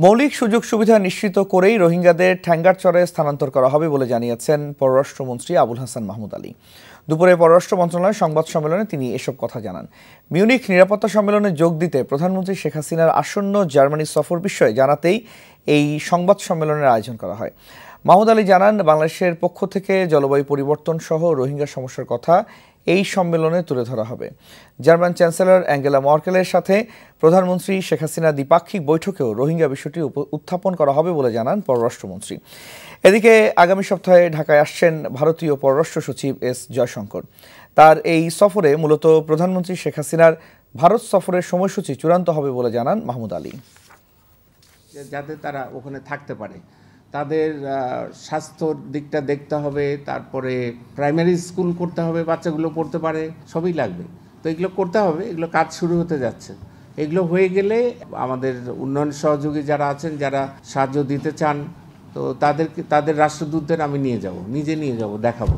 মৌলিক সুযোগ সুবিধা নিশ্চিত করেই রোহিঙ্গাদের ঠ্যাঙ্গারচরে স্থানান্তর করা হবে বলে জানিয়েছেন পররাষ্ট্রমন্ত্রী আবুল হাসান মাহমুদ আলী। দুপুরে পররাষ্ট্র মন্ত্রণালয়ের সংবাদ সম্মেলনে তিনি এসব কথা জানান। মিউনিখ নিরাপত্তা সম্মেলনে যোগ দিতে প্রধানমন্ত্রী শেখ হাসিনার আসন্ন জার্মানি সফর বিষয়ে জানাতেই এই সংবাদ সম্মেলনের আয়োজন করা হয়। মাহমুদ আলী জানান, বাংলাদেশের পক্ষ থেকে জলবায়ু পরিবর্তন সহ রোহিঙ্গা সমস্যার কথা এই সম্মেলনে তুলে ধরা হবে। জার্মান চ্যান্সেলর অ্যাঙ্গেলা মার্কেলের সাথে প্রধানমন্ত্রী শেখ হাসিনা দ্বিপাক্ষিক বৈঠকেও রোহিঙ্গা বিষয়টি উত্থাপন করা হবে বলে জানান পররাষ্ট্রমন্ত্রী। এদিকে আগামী সপ্তাহে ঢাকায় আসছেন ভারতীয় পররাষ্ট্র সচিব এস জয়শঙ্কর। তার এই সফরে মূলত প্রধানমন্ত্রী শেখ হাসিনার ভারত সফরের সময়সূচি চূড়ান্ত হবে বলে জানান মাহমুদ আলী। যাতে তারা ওখানে থাকতে পারে, তাদের স্বাস্থ্যর দিকটা দেখতে হবে, তারপরে প্রাইমারি স্কুল করতে হবে, বাচ্চাগুলো পড়তে পারে, সবই লাগবে। তো এগুলো করতে হবে, এগুলো কাজ শুরু হতে যাচ্ছে। এগুলো হয়ে গেলে আমাদের উন্নয়ন সহযোগী যারা আছেন, যারা সাহায্য দিতে চান, তো তাদের রাষ্ট্রদূতদের আমি নিজে নিয়ে যাব, দেখাবো।